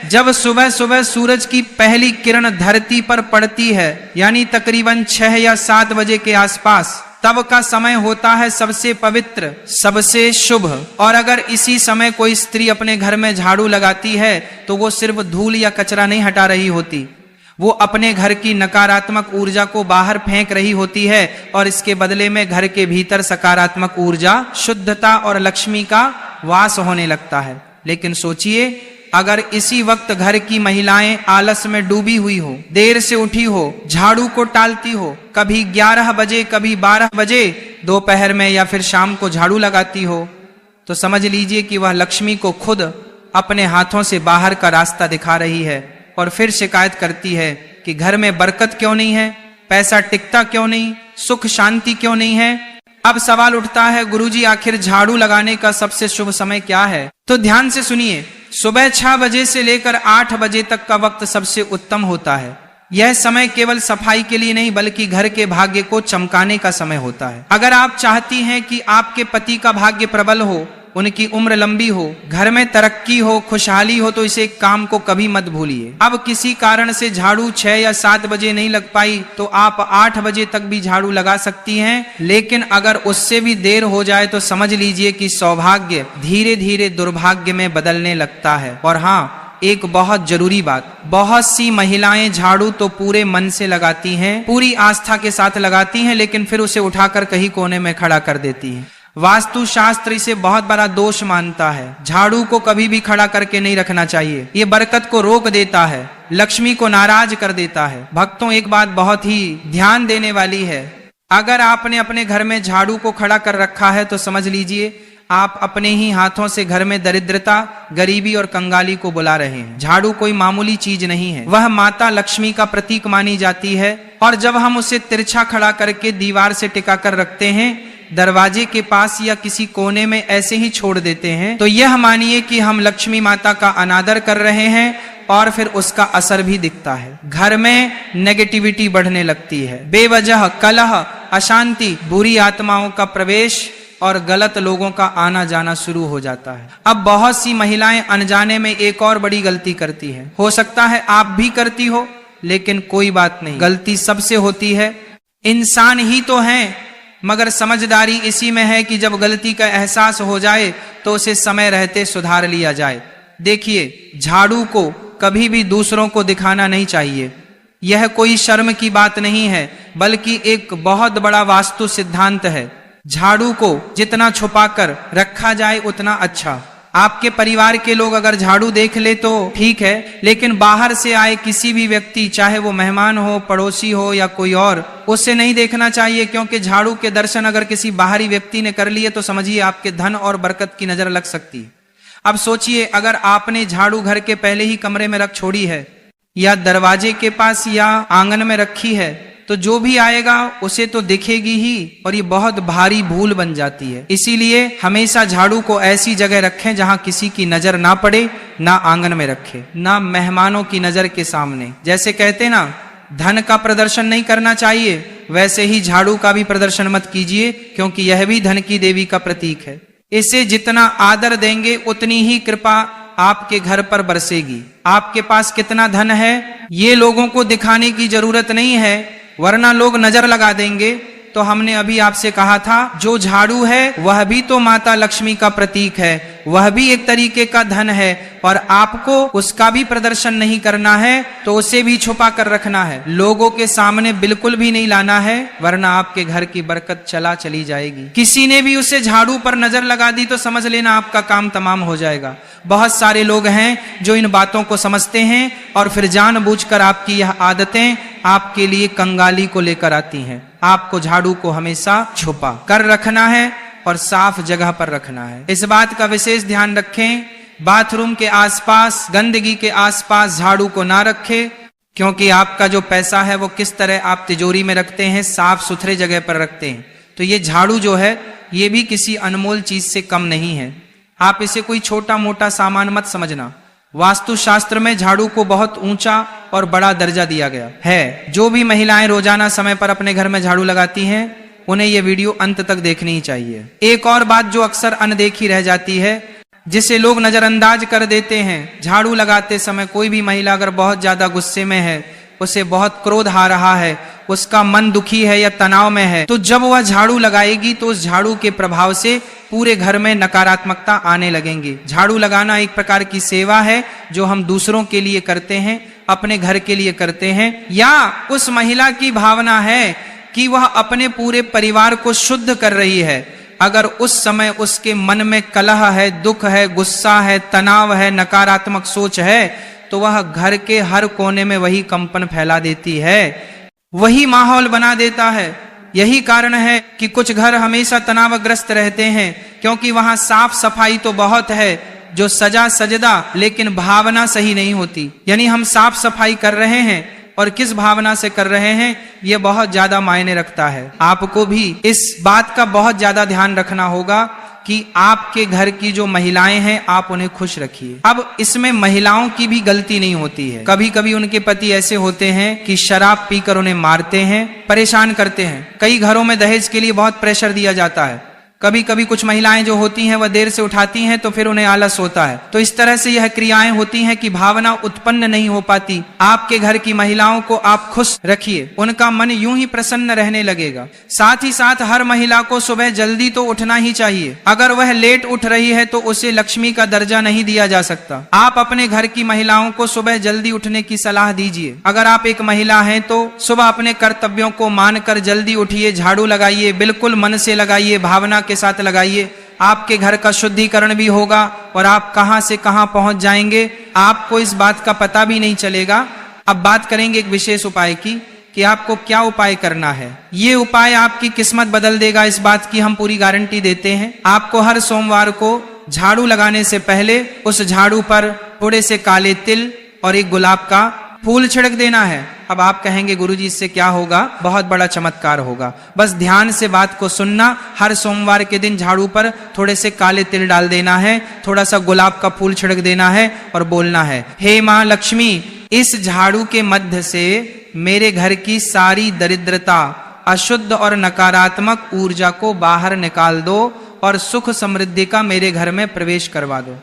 जब सुबह सुबह सूरज की पहली किरण धरती पर पड़ती है, यानी तकरीबन 6 या 7 बजे के आसपास, तब का समय होता है सबसे पवित्र, सबसे शुभ। और अगर इसी समय कोई स्त्री अपने घर में झाड़ू लगाती है तो वो सिर्फ धूल या कचरा नहीं हटा रही होती, वो अपने घर की नकारात्मक ऊर्जा को बाहर फेंक रही होती है और इसके बदले में घर के भीतर सकारात्मक ऊर्जा, शुद्धता और लक्ष्मी का वास होने लगता है। लेकिन सोचिए, अगर इसी वक्त घर की महिलाएं आलस में डूबी हुई हो, देर से उठी हो, झाड़ू को टालती हो, कभी 11 बजे कभी 12 बजे दोपहर में या फिर शाम को झाड़ू लगाती हो, तो समझ लीजिए कि वह लक्ष्मी को खुद अपने हाथों से बाहर का रास्ता दिखा रही है और फिर शिकायत करती है कि घर में बरकत क्यों नहीं है, पैसा टिकता क्यों नहीं, सुख शांति क्यों नहीं है। अब सवाल उठता है, गुरुजी आखिर झाड़ू लगाने का सबसे शुभ समय क्या है? तो ध्यान से सुनिए, सुबह 6 बजे से लेकर 8 बजे तक का वक्त सबसे उत्तम होता है। यह समय केवल सफाई के लिए नहीं बल्कि घर के भाग्य को चमकाने का समय होता है। अगर आप चाहती हैं कि आपके पति का भाग्य प्रबल हो, उनकी उम्र लंबी हो, घर में तरक्की हो, खुशहाली हो, तो इसे काम को कभी मत भूलिए। अब किसी कारण से झाड़ू 6 या 7 बजे नहीं लग पाई तो आप 8 बजे तक भी झाड़ू लगा सकती हैं, लेकिन अगर उससे भी देर हो जाए तो समझ लीजिए कि सौभाग्य धीरे धीरे दुर्भाग्य में बदलने लगता है। और हाँ, एक बहुत जरूरी बात, बहुत सी महिलाएं झाड़ू तो पूरे मन से लगाती हैं, पूरी आस्था के साथ लगाती हैं, लेकिन फिर उसे उठाकर कहीं कोने में खड़ा कर देती हैं। वास्तु शास्त्र इसे बहुत बड़ा दोष मानता है। झाड़ू को कभी भी खड़ा करके नहीं रखना चाहिए, ये बरकत को रोक देता है, लक्ष्मी को नाराज कर देता है। भक्तों, एक बात बहुत ही ध्यान देने वाली है, अगर आपने अपने घर में झाड़ू को खड़ा कर रखा है तो समझ लीजिए आप अपने ही हाथों से घर में दरिद्रता, गरीबी और कंगाली को बुला रहे हैं। झाड़ू कोई मामूली चीज नहीं है, वह माता लक्ष्मी का प्रतीक मानी जाती है। और जब हम उसे तिरछा खड़ा करके दीवार से टिका कर रखते हैं, दरवाजे के पास या किसी कोने में ऐसे ही छोड़ देते हैं, तो यह मानिए कि हम लक्ष्मी माता का अनादर कर रहे हैं और फिर उसका असर भी दिखता है। घर में नेगेटिविटी बढ़ने लगती है, बेवजह कलह, अशांति, बुरी आत्माओं का प्रवेश और गलत लोगों का आना जाना शुरू हो जाता है। अब बहुत सी महिलाएं अनजाने में एक और बड़ी गलती करती हैं। हो सकता है आप भी करती हो, लेकिन कोई बात नहीं, गलती सबसे होती है, इंसान ही तो हैं, मगर समझदारी इसी में है कि जब गलती का एहसास हो जाए तो उसे समय रहते सुधार लिया जाए। देखिए, झाड़ू को कभी भी दूसरों को दिखाना नहीं चाहिए, यह कोई शर्म की बात नहीं है, बल्कि एक बहुत बड़ा वास्तु सिद्धांत है। झाड़ू को जितना छुपाकर रखा जाए उतना अच्छा। आपके परिवार के लोग अगर झाड़ू देख ले तो ठीक है, लेकिन बाहर से आए किसी भी व्यक्ति, चाहे वो मेहमान हो, पड़ोसी हो या कोई और, उसे नहीं देखना चाहिए, क्योंकि झाड़ू के दर्शन अगर किसी बाहरी व्यक्ति ने कर लिए तो समझिए आपके धन और बरकत की नजर लग सकती है। अब सोचिए, अगर आपने झाड़ू घर के पहले ही कमरे में रख छोड़ी है या दरवाजे के पास या आंगन में रखी है, तो जो भी आएगा उसे तो दिखेगी ही, और ये बहुत भारी भूल बन जाती है। इसीलिए हमेशा झाड़ू को ऐसी जगह रखें जहां किसी की नजर ना पड़े, ना आंगन में रखें, ना मेहमानों की नजर के सामने। जैसे कहते ना, धन का प्रदर्शन नहीं करना चाहिए, वैसे ही झाड़ू का भी प्रदर्शन मत कीजिए, क्योंकि यह भी धन की देवी का प्रतीक है। इसे जितना आदर देंगे उतनी ही कृपा आपके घर पर बरसेगी। आपके पास कितना धन है ये लोगों को दिखाने की जरूरत नहीं है, वरना लोग नजर लगा देंगे। तो हमने अभी आपसे कहा था, जो झाड़ू है वह भी तो माता लक्ष्मी का प्रतीक है, वह भी एक तरीके का धन है, और आपको उसका भी प्रदर्शन नहीं करना है, तो उसे भी छुपा कर रखना है, लोगों के सामने बिल्कुल भी नहीं लाना है, वरना आपके घर की बरकत चली जाएगी। किसी ने भी उसे झाड़ू पर नजर लगा दी तो समझ लेना आपका काम तमाम हो जाएगा। बहुत सारे लोग हैं जो इन बातों को समझते हैं और फिर जानबूझकर आपकी यह आदतें आपके लिए कंगाली को लेकर आती हैं। आपको झाड़ू को हमेशा छुपा कर रखना है और साफ जगह पर रखना है। इस बात का विशेष ध्यान रखें, बाथरूम के आसपास, गंदगी के आसपास झाड़ू को ना रखें, क्योंकि आपका जो पैसा है वो किस तरह आप तिजोरी में रखते हैं, साफ सुथरे जगह पर रखते हैं। तो ये झाड़ू जो है ये भी किसी अनमोल चीज से कम नहीं है। आप इसे कोई छोटा मोटा सामान मत समझना। वास्तु शास्त्र में झाड़ू को बहुत ऊंचा और बड़ा दर्जा दिया गया है। जो भी महिलाएं रोजाना समय पर अपने घर में झाड़ू लगाती हैं उन्हें यह वीडियो अंत तक देखनी ही चाहिए। एक और बात जो अक्सर अनदेखी रह जाती है, जिसे लोग नजरअंदाज कर देते हैं। झाड़ू लगाते समय कोई भी महिला अगर बहुत ज्यादा गुस्से में है, उसे बहुत क्रोध आ रहा है, उसका मन दुखी है या तनाव में है, तो जब वह झाड़ू लगाएगी तो उस झाड़ू के प्रभाव से पूरे घर में नकारात्मकता आने लगेंगी। झाड़ू लगाना एक प्रकार की सेवा है जो हम दूसरों के लिए करते हैं, अपने घर के लिए करते हैं, या उस महिला की भावना है कि वह अपने पूरे परिवार को शुद्ध कर रही है। अगर उस समय उसके मन में कलह है, दुख है, गुस्सा है, तनाव है, नकारात्मक सोच है, तो वह घर के हर कोने में वही कंपन फैला देती है, वही माहौल बना देता है। यही कारण है कि कुछ घर हमेशा तनावग्रस्त रहते हैं, क्योंकि वहां साफ सफाई तो बहुत है, जो सजा सजदा, लेकिन भावना सही नहीं होती। यानी हम साफ सफाई कर रहे हैं और किस भावना से कर रहे हैं, यह बहुत ज्यादा मायने रखता है। आपको भी इस बात का बहुत ज्यादा ध्यान रखना होगा कि आपके घर की जो महिलाएं हैं, आप उन्हें खुश रखिए। अब इसमें महिलाओं की भी गलती नहीं होती है। कभी कभी उनके पति ऐसे होते हैं कि शराब पीकर उन्हें मारते हैं, परेशान करते हैं। कई घरों में दहेज के लिए बहुत प्रेशर दिया जाता है। कभी कभी कुछ महिलाएं जो होती हैं वह देर से उठाती हैं तो फिर उन्हें आलस होता है। तो इस तरह से यह क्रियाएं होती हैं कि भावना उत्पन्न नहीं हो पाती। आपके घर की महिलाओं को आप खुश रखिए, उनका मन यूं ही प्रसन्न रहने लगेगा। साथ ही साथ हर महिला को सुबह जल्दी तो उठना ही चाहिए। अगर वह लेट उठ रही है तो उसे लक्ष्मी का दर्जा नहीं दिया जा सकता। आप अपने घर की महिलाओं को सुबह जल्दी उठने की सलाह दीजिए। अगर आप एक महिला हैं तो सुबह अपने कर्तव्यों को मानकर जल्दी उठिए, झाड़ू लगाइए, बिल्कुल मन से लगाइए, भावना के साथ लगाइए। आपके घर का शुद्धिकरण भी होगा और आप कहां से कहां पहुंच जाएंगे, आपको इस बात का पता भी नहीं चलेगा। अब बात करेंगे एक विशेष उपाय की कि आपको क्या उपाय करना है। ये उपाय आपकी किस्मत बदल देगा, इस बात की हम पूरी गारंटी देते हैं। आपको हर सोमवार को झाड़ू लगाने से पहले उस झाड़ू पर थोड़े से काले तिल और एक गुलाब का फूल छिड़क देना है। अब आप कहेंगे गुरुजी इससे क्या होगा? बहुत बड़ा चमत्कार होगा। बस ध्यान से बात को सुनना। हर सोमवार के दिन झाड़ू पर थोड़े से काले तिल डाल देना है, थोड़ा सा गुलाब का फूल छिड़क देना है और बोलना है, हे मां लक्ष्मी, इस झाड़ू के मध्य से मेरे घर की सारी दरिद्रता, अशुद्ध और नकारात्मक ऊर्जा को बाहर निकाल दो और सुख समृद्धि का मेरे घर में प्रवेश करवा दो।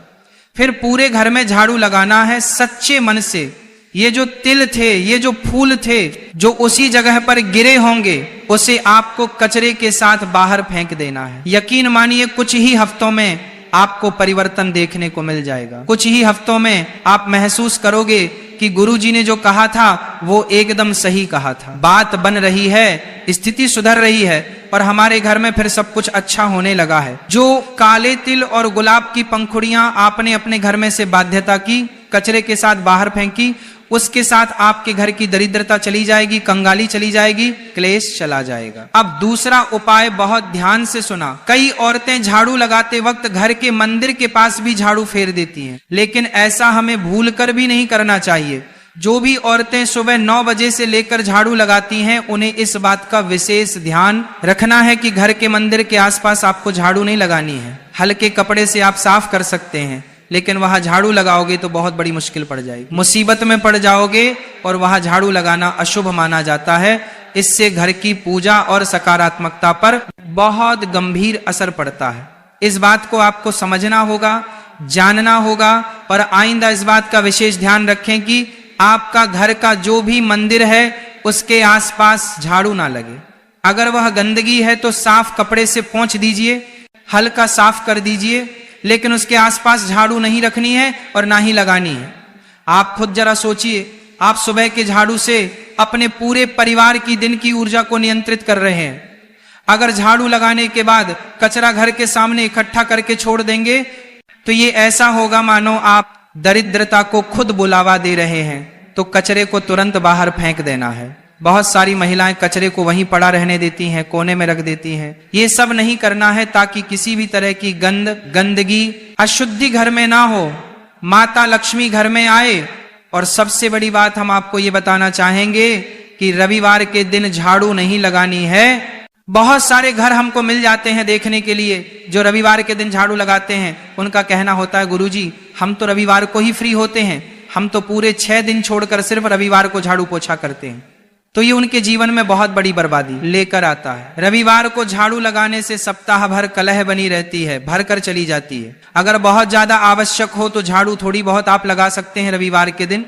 फिर पूरे घर में झाड़ू लगाना है सच्चे मन से। ये जो तिल थे, ये जो फूल थे, जो उसी जगह पर गिरे होंगे, उसे आपको कचरे के साथ बाहर फेंक देना है। यकीन मानिए कुछ ही हफ्तों में आपको परिवर्तन देखने को मिल जाएगा। कुछ ही हफ्तों में आप महसूस करोगे कि गुरुजी ने जो कहा था वो एकदम सही कहा था। बात बन रही है, स्थिति सुधर रही है और हमारे घर में फिर सब कुछ अच्छा होने लगा है। जो काले तिल और गुलाब की पंखुड़ियां आपने अपने घर में से बाध्यता की, कचरे के साथ बाहर फेंकी, उसके साथ आपके घर की दरिद्रता चली जाएगी, कंगाली चली जाएगी, क्लेश चला जाएगा। अब दूसरा उपाय बहुत ध्यान से सुना। कई औरतें झाड़ू लगाते वक्त घर के मंदिर के पास भी झाड़ू फेर देती हैं, लेकिन ऐसा हमें भूलकर भी नहीं करना चाहिए। जो भी औरतें सुबह 9 बजे से लेकर झाड़ू लगाती हैं, उन्हें इस बात का विशेष ध्यान रखना है कि घर के मंदिर के आसपास आपको झाड़ू नहीं लगानी है। हल्के कपड़े से आप साफ कर सकते हैं, लेकिन वहां झाड़ू लगाओगे तो बहुत बड़ी मुश्किल पड़ जाएगी, मुसीबत में पड़ जाओगे और वहां झाड़ू लगाना अशुभ माना जाता है। इससे घर की पूजा और सकारात्मकता पर बहुत गंभीर असर पड़ता है। इस बात को आपको समझना होगा, जानना होगा और आइंदा इस बात का विशेष ध्यान रखें कि आपका घर का जो भी मंदिर है उसके आसपास झाड़ू ना लगे। अगर वह गंदगी है तो साफ कपड़े से पोंछ दीजिए, हल्का साफ कर दीजिए, लेकिन उसके आसपास झाड़ू नहीं रखनी है और ना ही लगानी है। आप खुद जरा सोचिए, आप सुबह के झाड़ू से अपने पूरे परिवार की दिन की ऊर्जा को नियंत्रित कर रहे हैं। अगर झाड़ू लगाने के बाद कचरा घर के सामने इकट्ठा करके छोड़ देंगे तो ये ऐसा होगा मानो आप दरिद्रता को खुद बुलावा दे रहे हैं। तो कचरे को तुरंत बाहर फेंक देना है। बहुत सारी महिलाएं कचरे को वहीं पड़ा रहने देती हैं, कोने में रख देती हैं। ये सब नहीं करना है ताकि किसी भी तरह की गंदगी, अशुद्धि घर में ना हो, माता लक्ष्मी घर में आए। और सबसे बड़ी बात हम आपको ये बताना चाहेंगे कि रविवार के दिन झाड़ू नहीं लगानी है। बहुत सारे घर हमको मिल जाते हैं देखने के लिए जो रविवार के दिन झाड़ू लगाते हैं। उनका कहना होता है गुरुजी हम तो रविवार को ही फ्री होते हैं, हम तो पूरे 6 दिन छोड़कर सिर्फ रविवार को झाड़ू पोछा करते हैं। तो ये उनके जीवन में बहुत बड़ी बर्बादी लेकर आता है। रविवार को झाड़ू लगाने से सप्ताह भर कलह बनी रहती है, भर कर चली जाती है। अगर बहुत ज्यादा आवश्यक हो तो झाड़ू थोड़ी बहुत आप लगा सकते हैं रविवार के दिन,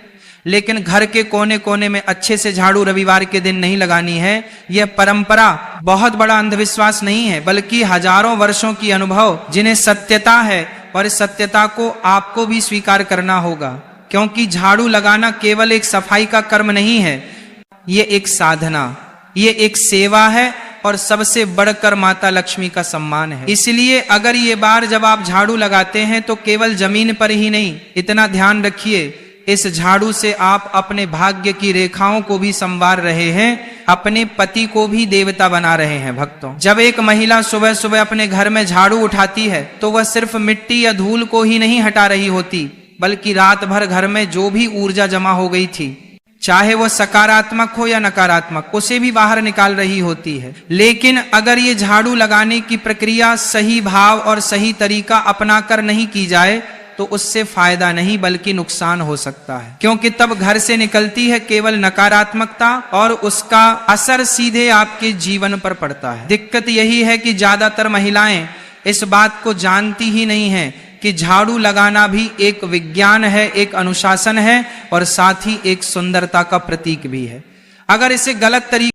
लेकिन घर के कोने कोने में अच्छे से झाड़ू रविवार के दिन नहीं लगानी है। यह परंपरा बहुत बड़ा अंधविश्वास नहीं है, बल्कि हजारों वर्षों की अनुभव जिन्हें सत्यता है, और इस सत्यता को आपको भी स्वीकार करना होगा, क्योंकि झाड़ू लगाना केवल एक सफाई का कर्म नहीं है, ये एक साधना, ये एक सेवा है, और सबसे बढ़कर माता लक्ष्मी का सम्मान है। इसलिए अगर ये बार जब आप झाड़ू लगाते हैं तो केवल जमीन पर ही नहीं, इतना ध्यान रखिए, इस झाड़ू से आप अपने भाग्य की रेखाओं को भी संवार रहे हैं, अपने पति को भी देवता बना रहे हैं। भक्तों, जब एक महिला सुबह सुबह अपने घर में झाड़ू उठाती है तो वह सिर्फ मिट्टी या धूल को ही नहीं हटा रही होती, बल्कि रात भर घर में जो भी ऊर्जा जमा हो गई थी, चाहे वो सकारात्मक हो या नकारात्मक, उसे भी बाहर निकाल रही होती है। लेकिन अगर ये झाड़ू लगाने की प्रक्रिया सही भाव और सही तरीका अपनाकर नहीं की जाए तो उससे फायदा नहीं बल्कि नुकसान हो सकता है, क्योंकि तब घर से निकलती है केवल नकारात्मकता और उसका असर सीधे आपके जीवन पर पड़ता है। दिक्कत यही है कि ज्यादातर महिलाएं इस बात को जानती ही नहीं है कि झाड़ू लगाना भी एक विज्ञान है, एक अनुशासन है, और साथ ही एक सुंदरता का प्रतीक भी है। अगर इसे गलत तरीके